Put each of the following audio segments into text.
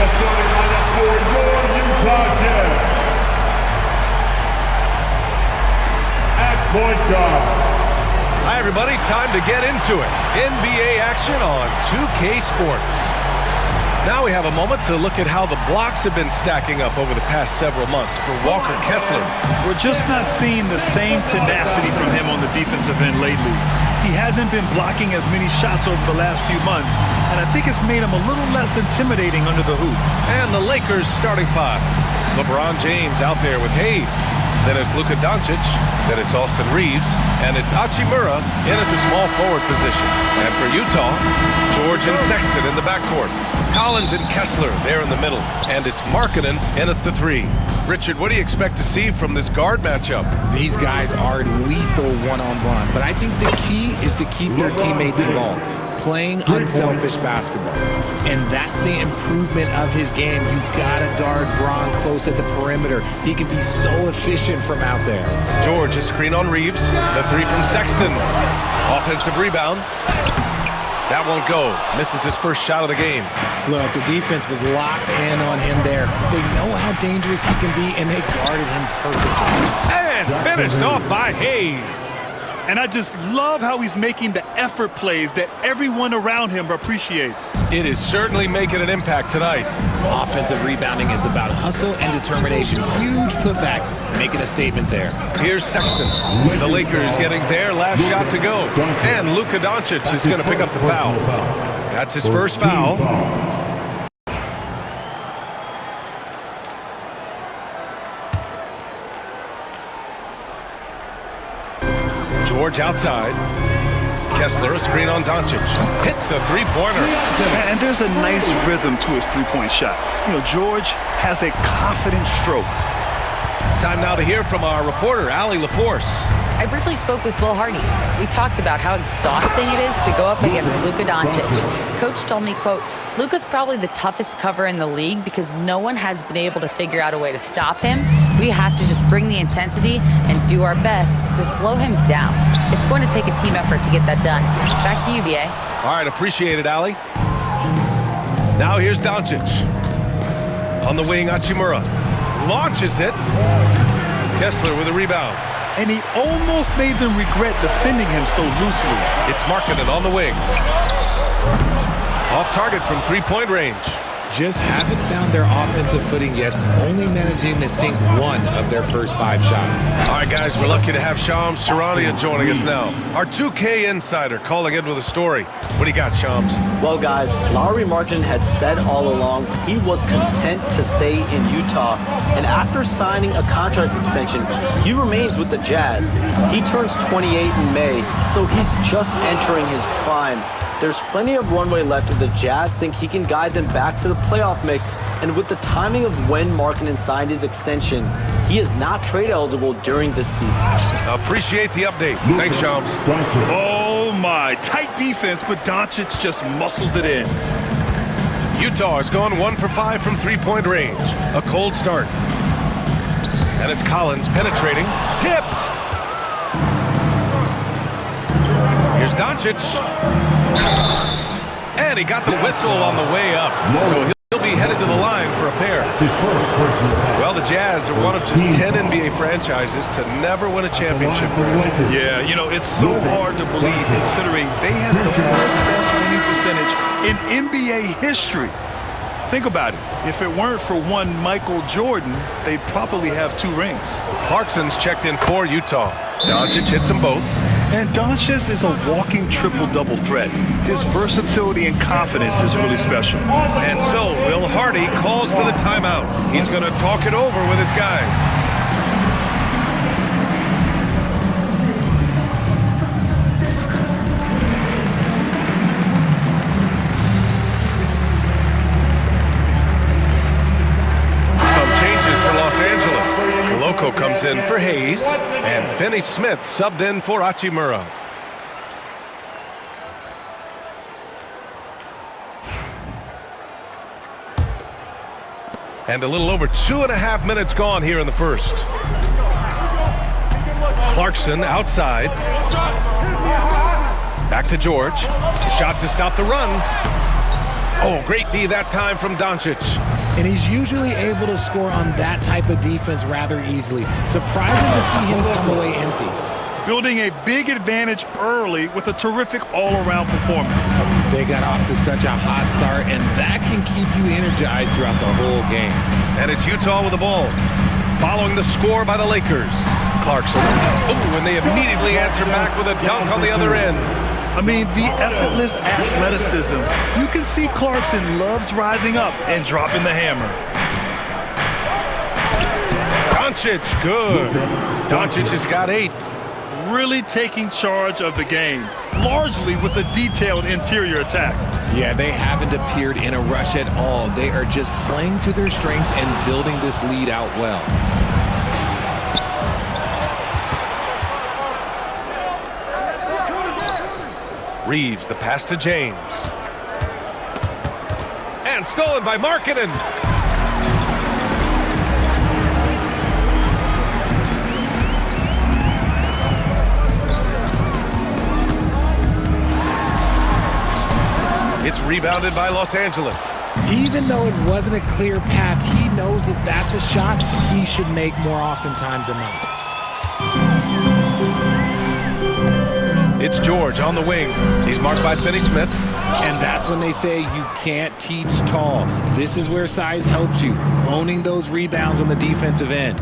the starting lineup for your Utah Jazz. At point guard. Hi, everybody. Time to get into it. NBA action on 2K Sports. Now we have a moment to look at how the blocks have been stacking up over the past several months for Walker Kessler. We're just not seeing the same tenacity from him on the defensive end lately. He hasn't been blocking as many shots over the last few months, and I think it's made him a little less intimidating under the hoop. And the Lakers starting five. LeBron James out there with Hayes. Then it's Luka Doncic. Then it's Austin Reeves. And it's Hachimura in at the small forward position. And for Utah, George and Sexton in the backcourt. Collins and Kessler there in the middle. And it's Markkanen in at the three. Richard, what do you expect to see from this guard matchup? These guys are lethal one-on-one, but I think the key is to keep their teammates involved, playing unselfish basketball. And that's the improvement of his game. You gotta guard Bron close at the perimeter. He can be so efficient from out there. George, a screen on Reeves. The three from Sexton. Offensive rebound. That won't go. Misses his first shot of the game. Look, the defense was locked in on him there. They know how dangerous he can be, and they guarded him perfectly. And finished off by Hayes. And I just love how he's making the effort plays that everyone around him appreciates. It is certainly making an impact tonight. Offensive rebounding is about hustle and determination. Huge putback, making a statement there. Here's Sexton. The Lakers getting their last shot to go. And Luka Doncic is going to pick up the foul. That's his first foul. George outside. Kessler, a screen on Doncic. Hits the three-pointer. And there's a nice rhythm to his three-point shot. You know, George has a confident stroke. Time now to hear from our reporter, Allie LaForce. I briefly spoke with Will Hardy. We talked about how exhausting it is to go up against Luka Doncic. Coach told me, quote, Luka's probably the toughest cover in the league because no one has been able to figure out a way to stop him. We have to just bring the intensity and do our best to slow him down. It's going to take a team effort to get that done. Back to you, B.A. All right, appreciate it, Allie. Now here's Doncic. On the wing, Hachimura. Launches it. Kessler with a rebound. And he almost made them regret defending him so loosely. It's Markkanen on the wing. Off target from three-point range. Just haven't found their offensive footing yet, only managing to sink one of their first 5 shots. All right, guys, we're lucky to have Shams Charania joining us now. Our 2K insider calling in with a story. What do you got, Shams? Well, guys, Lauri Markkanen had said all along he was content to stay in Utah. And after signing a contract extension, he remains with the Jazz. He turns 28 in May, so he's just entering his prime. There's plenty of runway left if the Jazz think he can guide them back to the playoff mix, and with the timing of when Markkanen signed his extension, he is not trade eligible during this season. Appreciate the update. Thanks, Shams. Oh my, tight defense, but Doncic just muscles it in. Utah has gone 1 for 5 from three-point range. A cold start. And it's Collins penetrating. Tipped! Here's Doncic. And he got the whistle on the way up. So he'll be headed to the line for a pair. Well, the Jazz are one of just 10 NBA franchises to never win a championship. Yeah, you know, it's so hard to believe considering they have the 4th best winning percentage in NBA history. Think about it. If it weren't for one Michael Jordan, they'd probably have 2 rings. Clarkson's checked in for Utah. Doncic hits them both. And Doncic is a walking triple-double threat. His versatility and confidence is really special. And so Will Hardy calls for the timeout. He's going to talk it over with his guys. Koloko comes in for Hayes, and Finney Smith subbed in for Hachimura. And a little over 2.5 minutes gone here in the first. Clarkson outside. Back to George. Shot to stop the run. Oh, great D that time from Doncic. And he's usually able to score on that type of defense rather easily. Surprising to see him come away empty. Building a big advantage early with a terrific all-around performance. They got off to such a hot start, and that can keep you energized throughout the whole game. And it's Utah with the ball. Following the score by the Lakers. Clarkson. Oh, and they immediately answer back with a dunk on the other end. I mean, the effortless athleticism. You can see Clarkson loves rising up and dropping the hammer. Doncic, good. Doncic has got 8. Really taking charge of the game, largely with a detailed interior attack. Yeah, they haven't appeared in a rush at all. They are just playing to their strengths and building this lead out well. Reeves, the pass to James. And stolen by Markkanen. It's rebounded by Los Angeles. Even though it wasn't a clear path, he knows that that's a shot he should make more oftentimes than not. It's George on the wing. He's marked by Finney-Smith. And that's when they say you can't teach tall. This is where size helps you, owning those rebounds on the defensive end.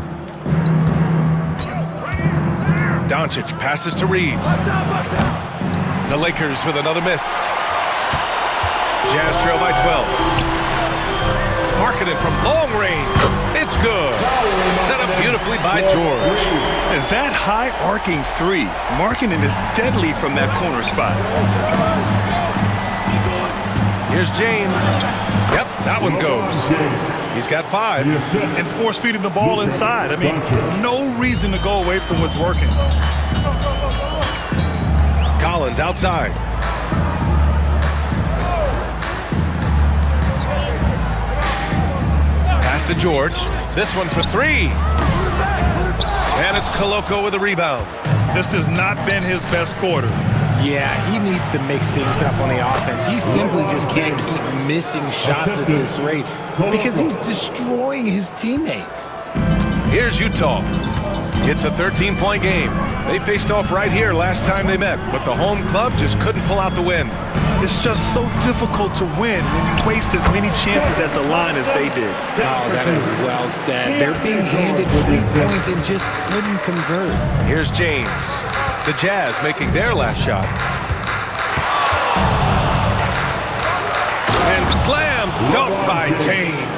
Doncic passes to Reeves. The Lakers with another miss. Jazz trail by 12. Markkanen from long range. It's good. Set up beautifully by George. And that high arcing three, Markkanen is deadly from that corner spot. Here's James. Yep, that one goes. He's got 5. And force feeding the ball inside. I mean, no reason to go away from what's working. Collins outside. Pass to George. This one for 3. And it's Koloko with a rebound. This has not been his best quarter. Yeah, he needs to mix things up on the offense. He simply just can't keep missing shots at this rate because he's destroying his teammates. Here's Utah. It's a 13-point game. They faced off right here last time they met, but the home club just couldn't pull out the win. It's just so difficult to win when you waste as many chances at the line as they did. Oh, that is well said. They're being handed 3 points and just couldn't convert. Here's James. The Jazz making their last shot. And slam dunk by James.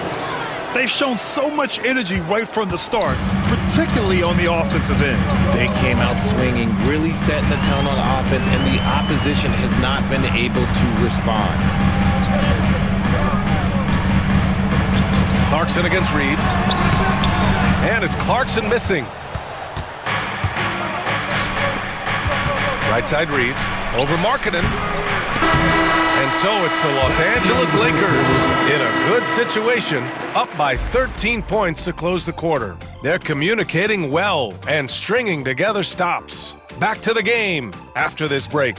They've shown so much energy right from the start, particularly on the offensive end. They came out swinging, really setting the tone on offense, and the opposition has not been able to respond. Clarkson against Reeves. And it's Clarkson missing. Right side Reeves. Over Markkanen. And so it's the Los Angeles Lakers in a good situation, up by 13 points to close the quarter. They're communicating well and stringing together stops. Back to the game after this break.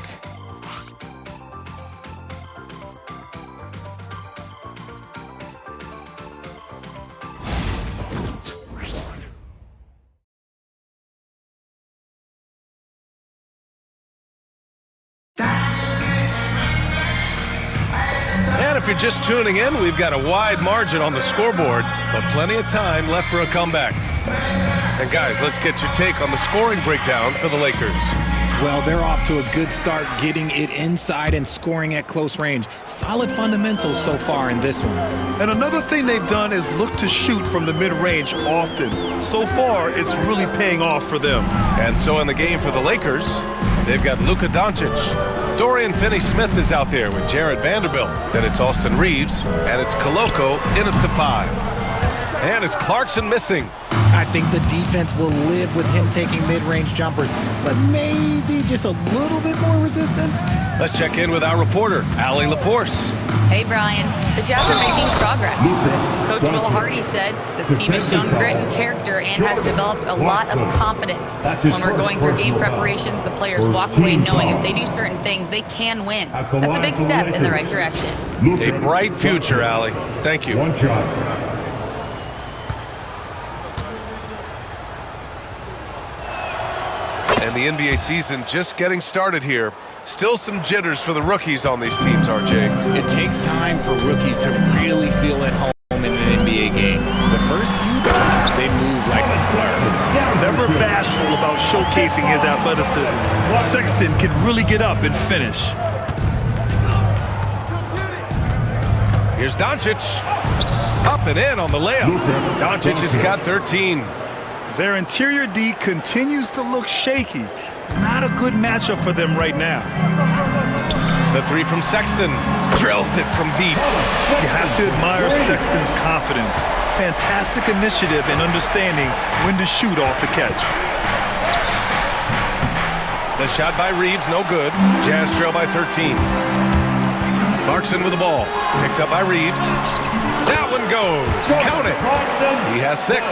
If you're just tuning in, we've got a wide margin on the scoreboard, but plenty of time left for a comeback. And guys, let's get your take on the scoring breakdown for the Lakers. Well, they're off to a good start getting it inside and scoring at close range. Solid fundamentals so far in this one. And another thing they've done is look to shoot from the mid-range often. So far, it's really paying off for them. And so in the game for the Lakers, they've got Luka Doncic. Dorian Finney-Smith is out there with Jarred Vanderbilt. Then it's Austin Reeves, and it's Koloko in at the 5. And it's Clarkson missing. I think the defense will live with him taking mid-range jumpers, but maybe just a little bit more resistance. Let's check in with our reporter, Allie LaForce. Hey, Brian. The Jazz are making progress. Coach Will Hardy said this team has shown grit and character and has developed a lot of confidence. When we're going through game preparations, the players walk away knowing if they do certain things, they can win. That's a big step in the right direction. A bright future, Allie. Thank you. One shot. And the NBA season just getting started here. Still some jitters for the rookies on these teams, RJ. It takes time for rookies to really feel at home in an NBA game. The first few games, they move like a blur. Never bashful about showcasing his athleticism. Sexton can really get up and finish. Here's Doncic. Up and in on the layup. Doncic has got 13. Their interior D continues to look shaky. Not a good matchup for them right now. The three from Sexton. Drills it from deep. You have to admire Sexton's confidence. Fantastic initiative and understanding when to shoot off the catch. The shot by Reeves, no good. Jazz trail by 13. Clarkson with the ball. Picked up by Reeves. That one goes. Count it. He has 6.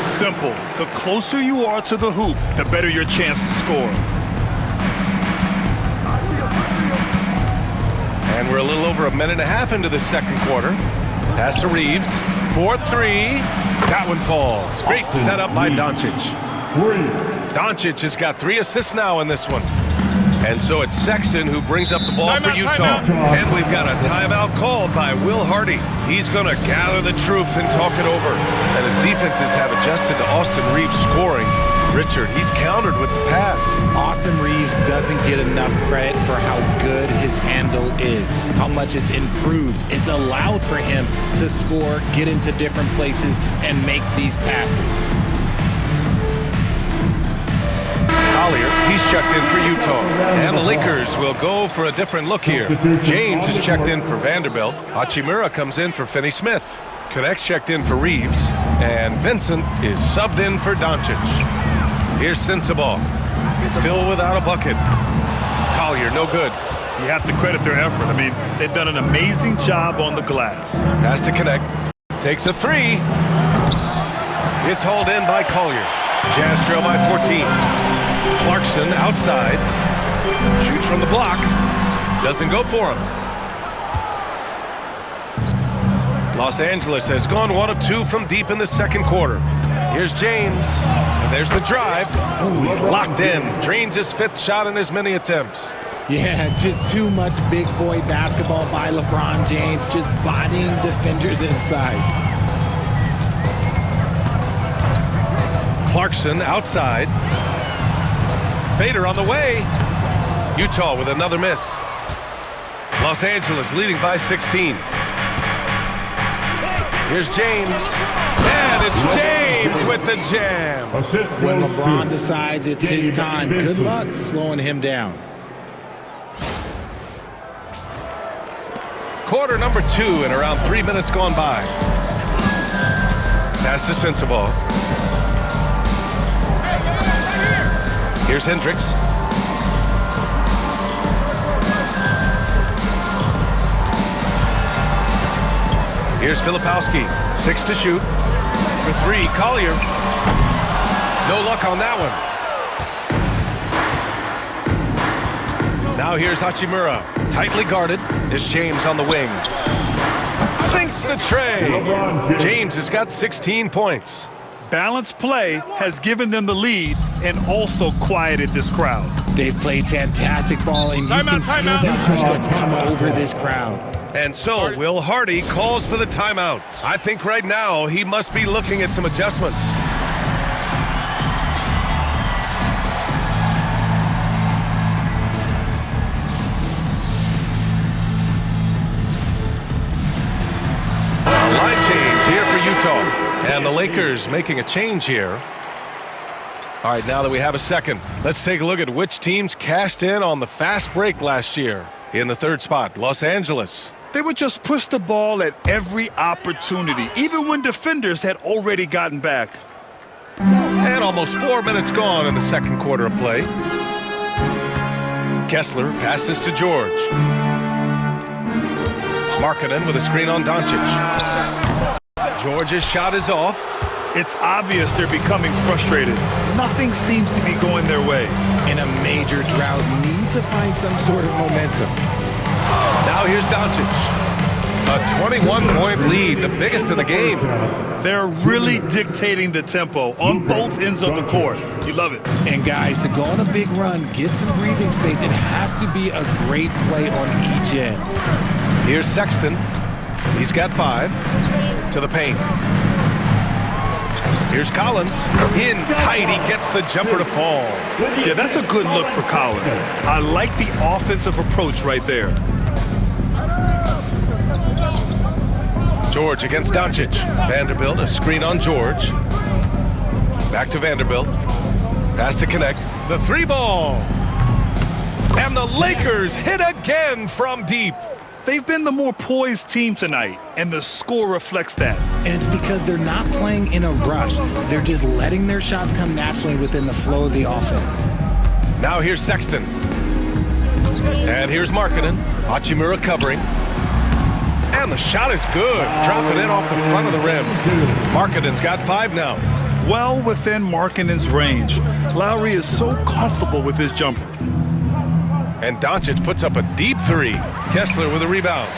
Simple. The closer you are to the hoop, the better your chance to score. And we're a little over a minute and a half into the second quarter. Pass to Reeves. 4-3. That one falls. Great setup by Doncic. Doncic has got 3 assists now in this one. And so it's Sexton who brings up the ball for Utah. And we've got a timeout called by Will Hardy. He's going to gather the troops and talk it over. And his defenses have adjusted to Austin Reeves scoring. Richard, he's countered with the pass. Austin Reeves doesn't get enough credit for how good his handle is, how much it's improved. It's allowed for him to score, get into different places, and make these passes. Collier, he's checked in for Utah. And the Lakers will go for a different look here. James is checked in for Vanderbilt. Hachimura comes in for Finney-Smith. Connect's checked in for Reeves. And Vincent is subbed in for Doncic. Here's Sensabaugh. Still without a bucket. Collier, no good. You have to credit their effort. I mean, they've done an amazing job on the glass. Pass to Connect. Takes a 3. It's hauled in by Collier. Jazz trail by 14. Clarkson outside. Shoots from the block. Doesn't go for him. Los Angeles has gone 1 of 2 from deep in the second quarter. Here's James. And there's the drive. Ooh, he's locked in. Drains his 5th shot in as many attempts. Yeah, just too much big boy basketball by LeBron James, just bodying defenders inside. Clarkson outside. Fader on the way. Utah with another miss. Los Angeles leading by 16. Here's James. And it's James with the jam. When LeBron decides it's his time, good luck slowing him down. Quarter number 2 and around 3 minutes gone by. Pass to Sensabaugh. Here's Hendricks. Here's Filipowski. 6 to shoot. For 3, Collier. No luck on that one. Now here's Hachimura. Tightly guarded. Is James on the wing. Sinks the tray. James has got 16 points. Balanced play has given them the lead and also quieted this crowd. They've played fantastic ball, and you can feel the hush that's come over this crowd. And so Will Hardy calls for the timeout. I think right now he must be looking at some adjustments. A line change here for Utah. And the Lakers making a change here. All right, now that we have a second, let's take a look at which teams cashed in on the fast break last year. In the 3rd spot, Los Angeles. They would just push the ball at every opportunity, even when defenders had already gotten back. And almost 4 minutes gone in the second quarter of play. Kessler passes to George. Markkanen with a screen on Doncic. George's shot is off. It's obvious they're becoming frustrated. Nothing seems to be going their way. In a major drought, need to find some sort of momentum. Now here's Doncic. A 21-point lead, the biggest in the game. They're really dictating the tempo on both ends of the court. You love it. And guys, to go on a big run, get some breathing space, it has to be a great play on each end. Here's Sexton. He's got 5 to the paint. Here's Collins. In tight, he gets the jumper to fall. Yeah, that's a good look for Collins. I like the offensive approach right there. George against Doncic. Vanderbilt, a screen on George. Back to Vanderbilt. Pass to connect. The 3-ball. And the Lakers hit again from deep. They've been the more poised team tonight, and the score reflects that. And it's because they're not playing in a rush. They're just letting their shots come naturally within the flow of the offense. Now here's Sexton. And here's Markkanen. Hachimura covering. And the shot is good. Dropping in off the front of the rim. Markkanen's got 5 now. Well within Markkanen's range. Lowry is so comfortable with his jumper. And Doncic puts up a deep 3. Kessler with a rebound.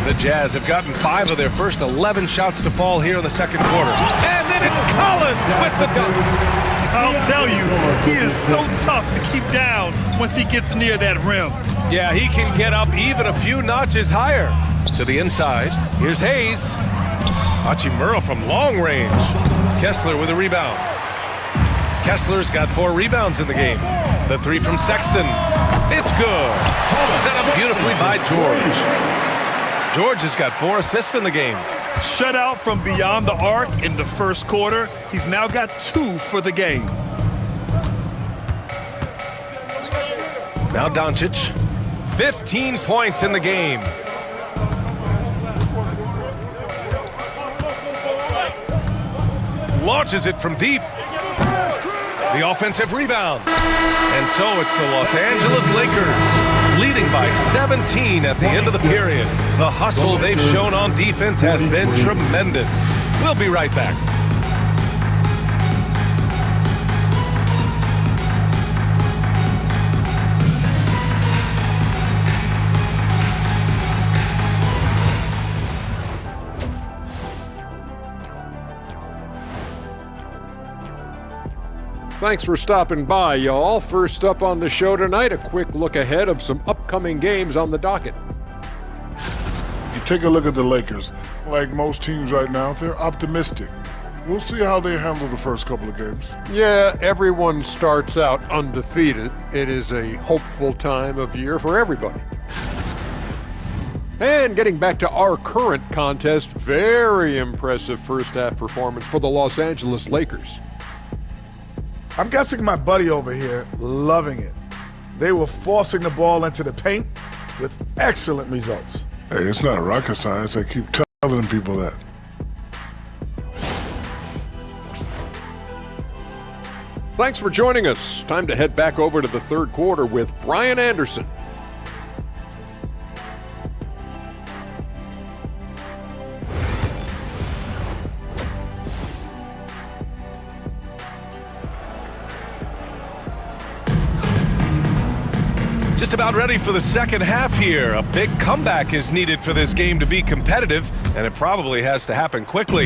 The Jazz have gotten 5 of their first 11 shots to fall here in the second quarter. And then it's Collins with the dunk. I'll tell you, he is so tough to keep down once he gets near that rim. Yeah, he can get up even a few notches higher. To the inside, here's Hayes. Hachimura from long range. Kessler with a rebound. Kessler's got 4 rebounds in the game. The 3 from Sexton. It's good. Set up beautifully by George. George has got 4 assists in the game. Shut out from beyond the arc in the first quarter. He's now got 2 for the game. Now Doncic. 15 points in the game. Launches it from deep. The offensive rebound. And so it's the Los Angeles Lakers leading by 17 at the end of the period. The hustle they've shown on defense has been tremendous. We'll be right back. Thanks for stopping by, y'all. First up on the show tonight, a quick look ahead of some upcoming games on the docket. You take a look at the Lakers. Like most teams right now, they're optimistic. We'll see how they handle the first couple of games. Yeah, everyone starts out undefeated. It is a hopeful time of year for everybody. And getting back to our current contest, very impressive first half performance for the Los Angeles Lakers. I'm guessing my buddy over here loving it. They were forcing the ball into the paint with excellent results. Hey, it's not rocket science. I keep telling people that. Thanks for joining us. Time to head back over to the third quarter with Brian Anderson. Just about ready for the second half here. A big comeback is needed for this game to be competitive, and it probably has to happen quickly.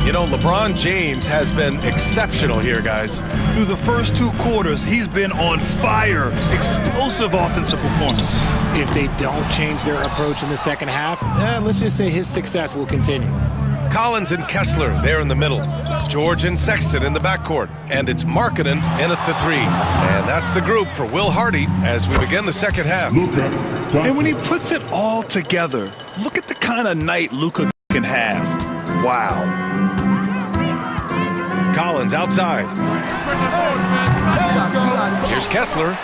You know, LeBron James has been exceptional here, guys. Through the first 2 quarters, he's been on fire. Explosive offensive performance. If they don't change their approach in the second half, let's just say his success will continue. Collins and Kessler there in the middle. George and Sexton in the backcourt. And it's Markkanen in at the 3. And that's the group for Will Hardy as we begin the second half. And when he puts it all together, look at the kind of night Luka can have. Wow. Collins outside. Here's Kessler.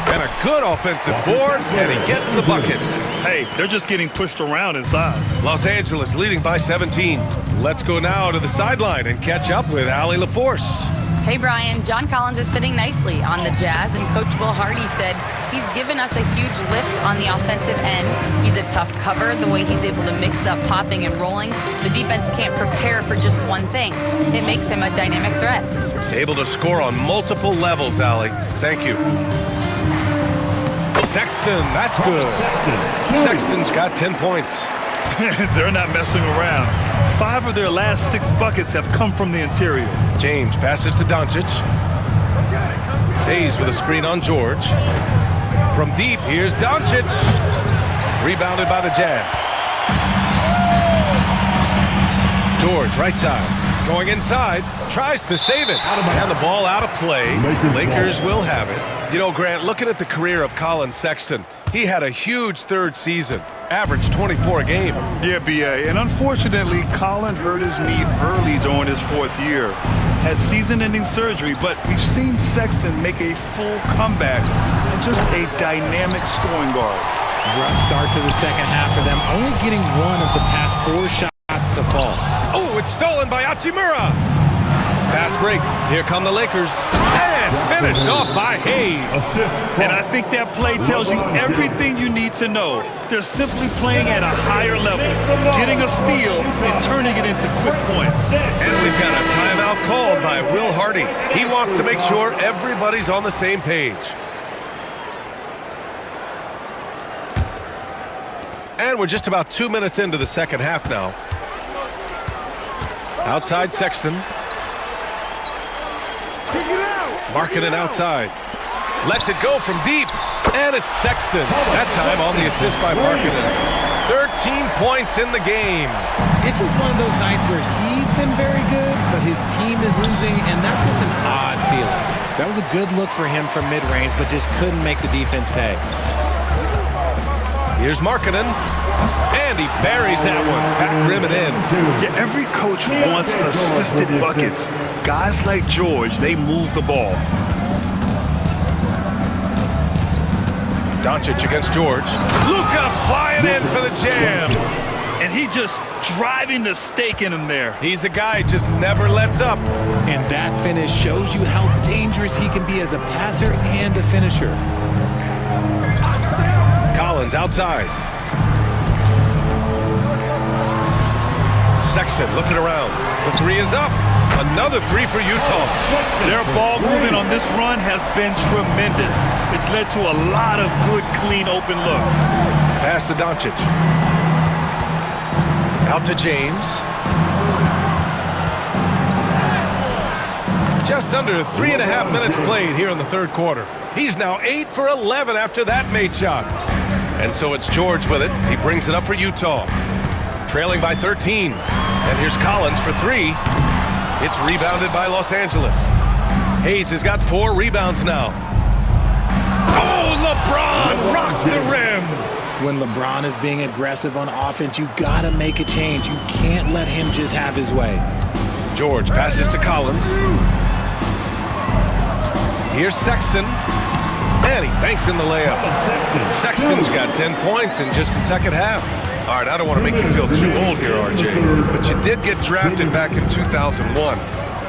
And a good offensive board, and he gets the bucket. Hey, they're just getting pushed around inside. Los Angeles leading by 17. Let's go now to the sideline and catch up with Allie LaForce. Hey, Brian. John Collins is fitting nicely on the Jazz, and Coach Will Hardy said he's given us a huge lift on the offensive end. He's a tough cover, the way he's able to mix up popping and rolling. The defense can't prepare for just one thing. It makes him a dynamic threat. Able to score on multiple levels, Allie. Thank you. Sexton, that's good. Sexton's got 10 points. They're not messing around. 5 of their last 6 buckets have come from the interior. James passes to Doncic. Hayes with a screen on George. From deep, here's Doncic. Rebounded by the Jazz. George, right side. Going inside, tries to save it. And the ball out of play. Lakers will have it. You know, Grant, looking at the career of Colin Sexton, he had a huge third season. Averaged 24 a game. Yeah, B.A. And unfortunately, Colin hurt his knee early during his 4th year. Had season-ending surgery, but we've seen Sexton make a full comeback and just a dynamic scoring guard. Rough start to the second half for them, only getting 1 of the past 4 shots to fall. Oh, it's stolen by Hachimura. Fast break. Here come the Lakers. And finished off by Hayes. And I think that play tells you everything you need to know. They're simply playing at a higher level, getting a steal and turning it into quick points. And we've got a timeout called by Will Hardy. He wants to make sure everybody's on the same page. And we're just about 2 minutes into the second half now. Outside Sexton. Markkanen outside. Lets it go from deep. And it's Sexton. That time on the assist by Markkanen. 13 points in the game. It's just one of those nights where he's been very good, but his team is losing, and that's just an odd feeling. That was a good look for him from mid-range, but just couldn't make the defense pay. Here's Markkanen. And he buries that one. Back rim and in. Yeah, every coach wants assisted buckets. Guys like George, they move the ball. Doncic against George. Luka flying in for the jam. And he just driving the stake in him there. He's a guy who just never lets up. And that finish shows you how dangerous he can be as a passer and a finisher. Collins outside. Sexton looking around. The 3 is up. Another 3 for Utah. Their ball movement on this run has been tremendous. It's led to a lot of good, clean, open looks. Pass to Doncic. Out to James. Just under 3.5 minutes played here in the third quarter. He's now 8 for 11 after that made shot. And so it's George with it. He brings it up for Utah. Trailing by 13. And here's Collins for 3. It's rebounded by Los Angeles. Hayes has got 4 rebounds now. Oh, LeBron rocks the rim. When LeBron is being aggressive on offense, you gotta make a change. You can't let him just have his way. George passes to Collins. Here's Sexton. And he banks in the layup. Sexton's got 10 points in just the second half. All right, I don't want to make you feel too old here, RJ, but you did get drafted back in 2001.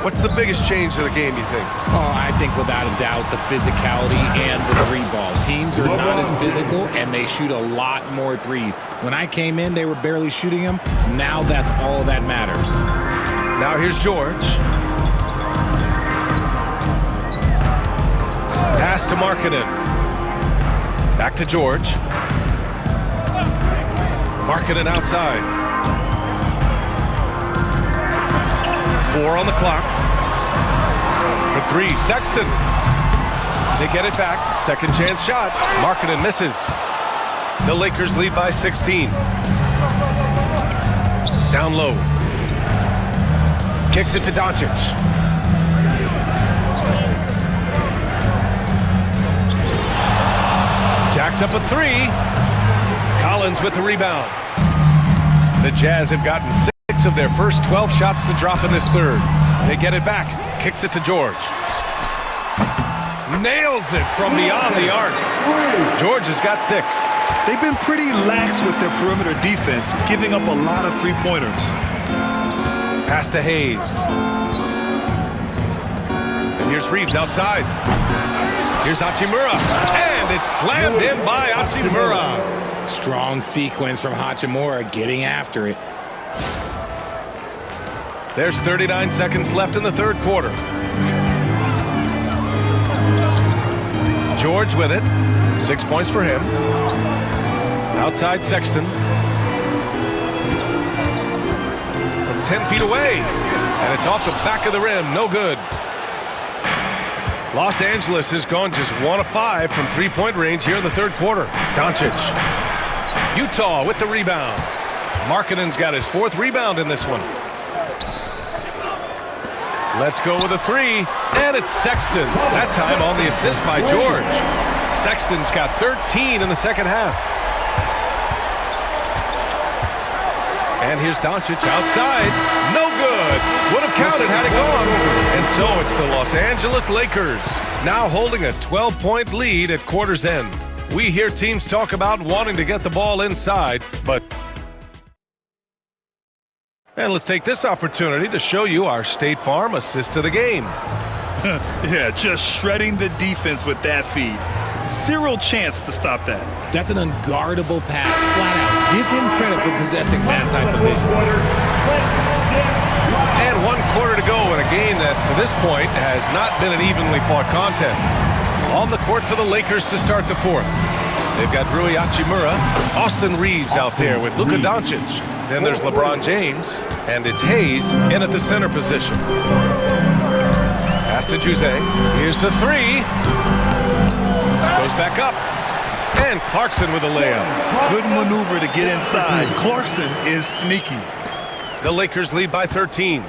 What's the biggest change to the game, you think? Oh, I think without a doubt the physicality and the 3-ball. Teams are not as physical, and they shoot a lot more threes. When I came in, they were barely shooting them. Now that's all that matters. Now here's George. Pass to Markkanen. Back to George. Markkanen outside. 4 on the clock. For 3, Sexton. They get it back. Second chance shot. Markkanen misses. The Lakers lead by 16. Down low. Kicks it to Doncic. Jacks up a 3. Collins with the rebound. The Jazz have gotten 6 of their first 12 shots to drop in this third. They get it back. Kicks it to George. Nails it from beyond the arc. George has got 6. They've been pretty lax with their perimeter defense, giving up a lot of 3-pointers. Pass to Hayes. And here's Reeves outside. Here's Hachimura. And it's slammed in by Hachimura. Strong sequence from Hachimura getting after it. There's 39 seconds left in the third quarter. George with it. 6 points for him. Outside Sexton. From 10 feet away. And it's off the back of the rim. No good. Los Angeles has gone just 1 of 5 from three-point range here in the third quarter. Doncic. Utah with the rebound. Markkanen's got his 4th rebound in this one. Let's go with a 3, and it's Sexton. That time on the assist by George. Sexton's got 13 in the second half. And here's Doncic outside. No good. Would have counted had it gone. And so it's the Los Angeles Lakers, now holding a 12-point lead at quarter's end. We hear teams talk about wanting to get the ball inside, but... And let's take this opportunity to show you our State Farm assist to the game. Yeah, just shredding the defense with that feed. Zero chance to stop that. That's an unguardable pass, flat out. Give him credit for possessing that type of vision. And 1 quarter to go in a game that, to this point, has not been an evenly fought contest. On the court for the Lakers to start the fourth. They've got Rui Hachimura, Austin Reeves out there with Luka Doncic. Then there's LeBron James, and it's Hayes in at the center position. Pass to Juzang. Here's the 3. Goes back up. And Clarkson with a layup. Good maneuver to get inside. Clarkson is sneaky. The Lakers lead by 13.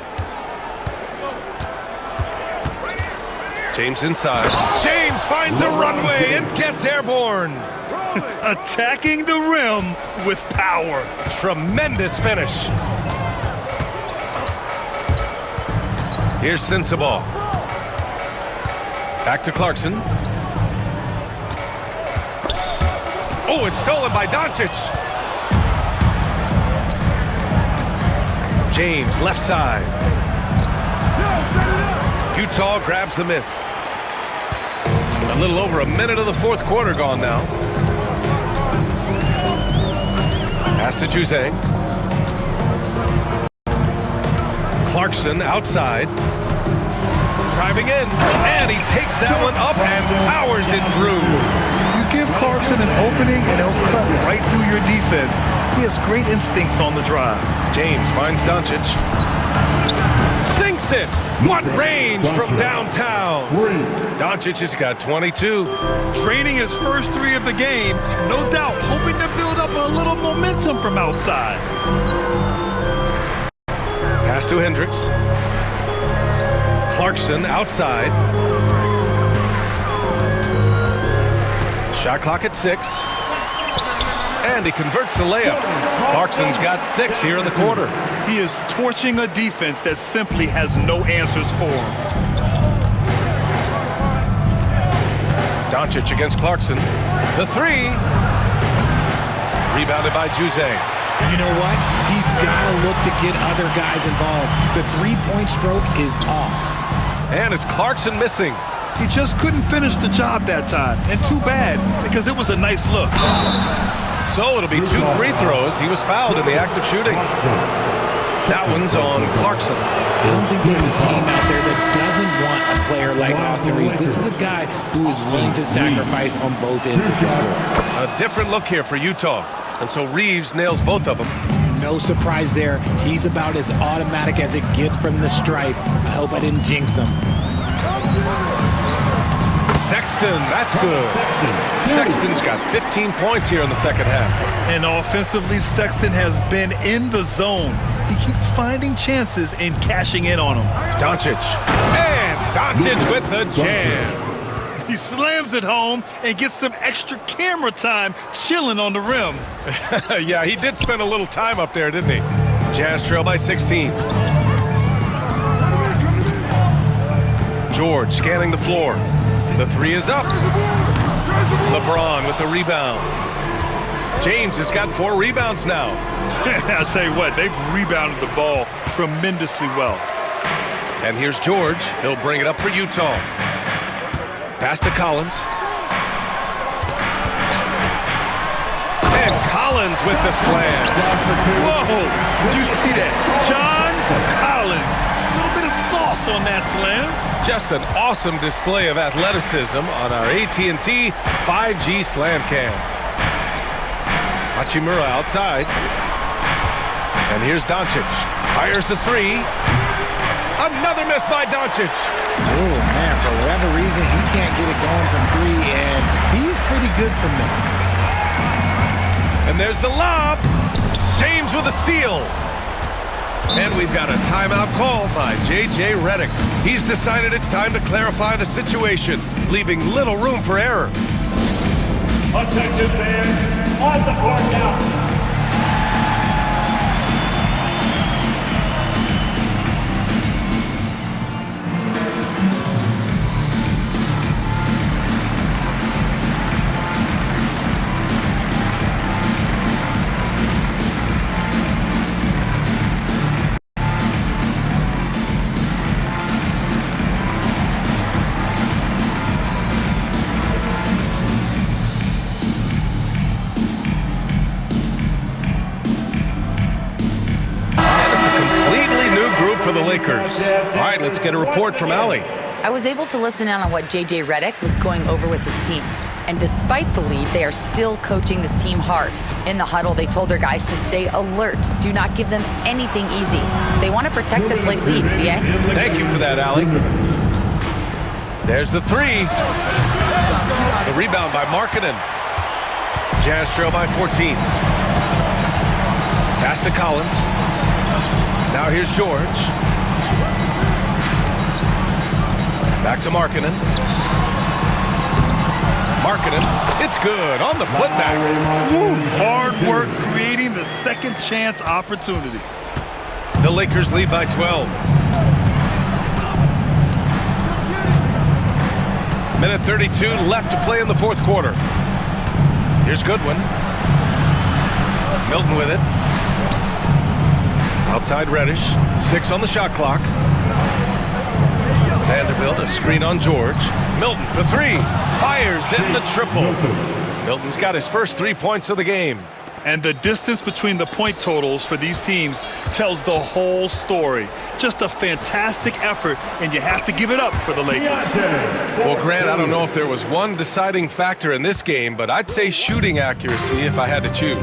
James inside. James finds a runway and gets airborne. Attacking the rim with power. Tremendous finish. Here's Sensabaugh. Back to Clarkson. Oh, it's stolen by Doncic. James, left side. Utah grabs the miss. A little over a minute of the fourth quarter gone now. Pass to Juzang. Clarkson outside. Driving in. And he takes that one up and powers it through. You give Clarkson an opening and he'll cut right through your defense. He has great instincts on the drive. James finds Doncic. Sinks it. What range from downtown. Doncic has got 22. Draining his first 3 of the game. No doubt hoping to build up a little momentum from outside. Pass to Hendricks. Clarkson outside. Shot clock at 6. And he converts the layup. Clarkson's got 6 here in the quarter. He is torching a defense that simply has no answers for him. Doncic against Clarkson. The 3. Rebounded by Juzang. You know what? He's got to look to get other guys involved. The three-point stroke is off. And it's Clarkson missing. He just couldn't finish the job that time. And too bad, because it was a nice look. So it'll be 2 free throws. He was fouled in the act of shooting. That one's on Clarkson. I don't think there's a team out there that doesn't want a player like Austin Reeves. This is a guy who is willing to sacrifice on both ends of the floor. A different look here for Utah. And so Reeves nails both of them. No surprise there. He's about as automatic as it gets from the stripe. I hope I didn't jinx him. Sexton, that's good. Sexton's got 15 points here in the second half. And offensively, Sexton has been in the zone. He keeps finding chances and cashing in on them. Doncic. And Doncic with the jam. He slams it home and gets some extra camera time chilling on the rim. Yeah, he did spend a little time up there, didn't he? Jazz trail by 16. George scanning the floor. The 3 is up. LeBron with the rebound. James has got 4 rebounds now. I'll tell you what, they've rebounded the ball tremendously well. And here's George. He'll bring it up for Utah. Pass to Collins. And Collins with the slam. Whoa! Did you see that? John Collins. A little bit of sauce on that slam. Just an awesome display of athleticism on our AT&T 5G Slam Cam. Hachimura outside. And here's Doncic. Fires the three. Another miss by Doncic. Oh, man, for whatever reason, he can't get it going from three, and he's pretty good from there. And there's the lob. James with a steal. And we've got a timeout call by J.J. Redick. He's decided it's time to clarify the situation, leaving little room for error. Attention fans, on the court now. For the Lakers. All right, let's get a report from Allie. I was able to listen in on what J.J. Redick was going over with his team. And despite the lead, they are still coaching this team hard. In the huddle, they told their guys to stay alert. Do not give them anything easy. They want to protect this late lead, BA. Thank you for that, Allie. There's the three. The rebound by Markkanen. Jazz trail by 14. Pass to Collins. Now here's George. Back to Markkanen. Markkanen, it's good on the putback. Hard work creating the second chance opportunity. The Lakers lead by 12. Minute 32 left to play in the fourth quarter. Here's Goodwin. Milton with it. Outside Reddish, 6 on the shot clock. Vanderbilt, a screen on George. Milton for three, fires in the triple. Milton's got his first 3 points of the game. And the distance between the point totals for these teams tells the whole story. Just a fantastic effort, and you have to give it up for the Lakers. Well, Grant, I don't know if there was one deciding factor in this game, but I'd say shooting accuracy if I had to choose.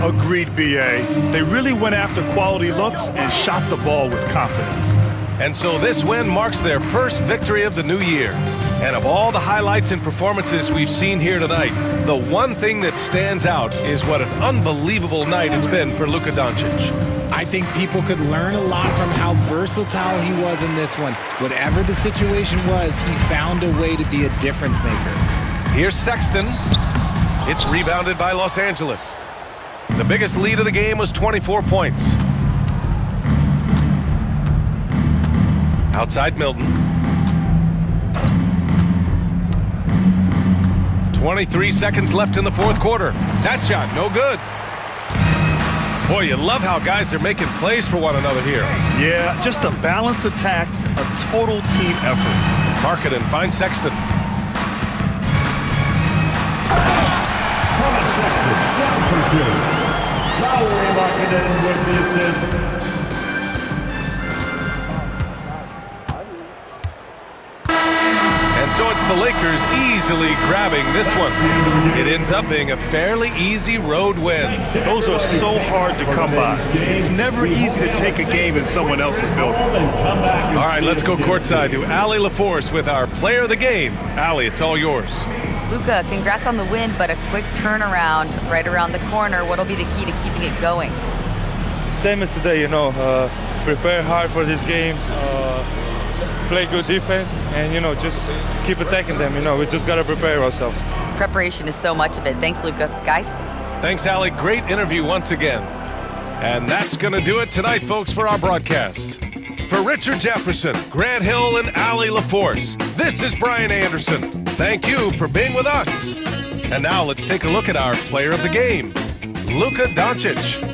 Agreed, B.A. They really went after quality looks and shot the ball with confidence. And so this win marks their first victory of the new year. And of all the highlights and performances we've seen here tonight, the one thing that stands out is what an unbelievable night it's been for Luka Doncic. I think people could learn a lot from how versatile he was in this one. Whatever the situation was, he found a way to be a difference maker. Here's Sexton. It's rebounded by Los Angeles. The biggest lead of the game was 24 points. Outside Milton. 23 seconds left in the fourth quarter. That shot, no good. Boy, you love how guys are making plays for one another here. Yeah, just a balanced attack, a total team effort. Markkanen finds Sexton. Lauri Markkanen with the assist. And so it's the Lakers easily grabbing this one. It ends up being a fairly easy road win. Those are so hard to come by. It's never easy to take a game in someone else's building. All right, let's go courtside to Allie LaForce with our player of the game. Allie, it's all yours. Luka, congrats on the win, but a quick turnaround right around the corner. What'll be the key to keeping it going? Same as today, prepare hard for this game, play good defense, and, just keep attacking them. We just got to prepare ourselves. Preparation is so much of it. Thanks, Luka. Guys? Thanks, Allie. Great interview once again. And that's going to do it tonight, folks, for our broadcast. For Richard Jefferson, Grant Hill, and Allie LaForce, this is Brian Anderson. Thank you for being with us. And now let's take a look at our player of the game, Luka Doncic.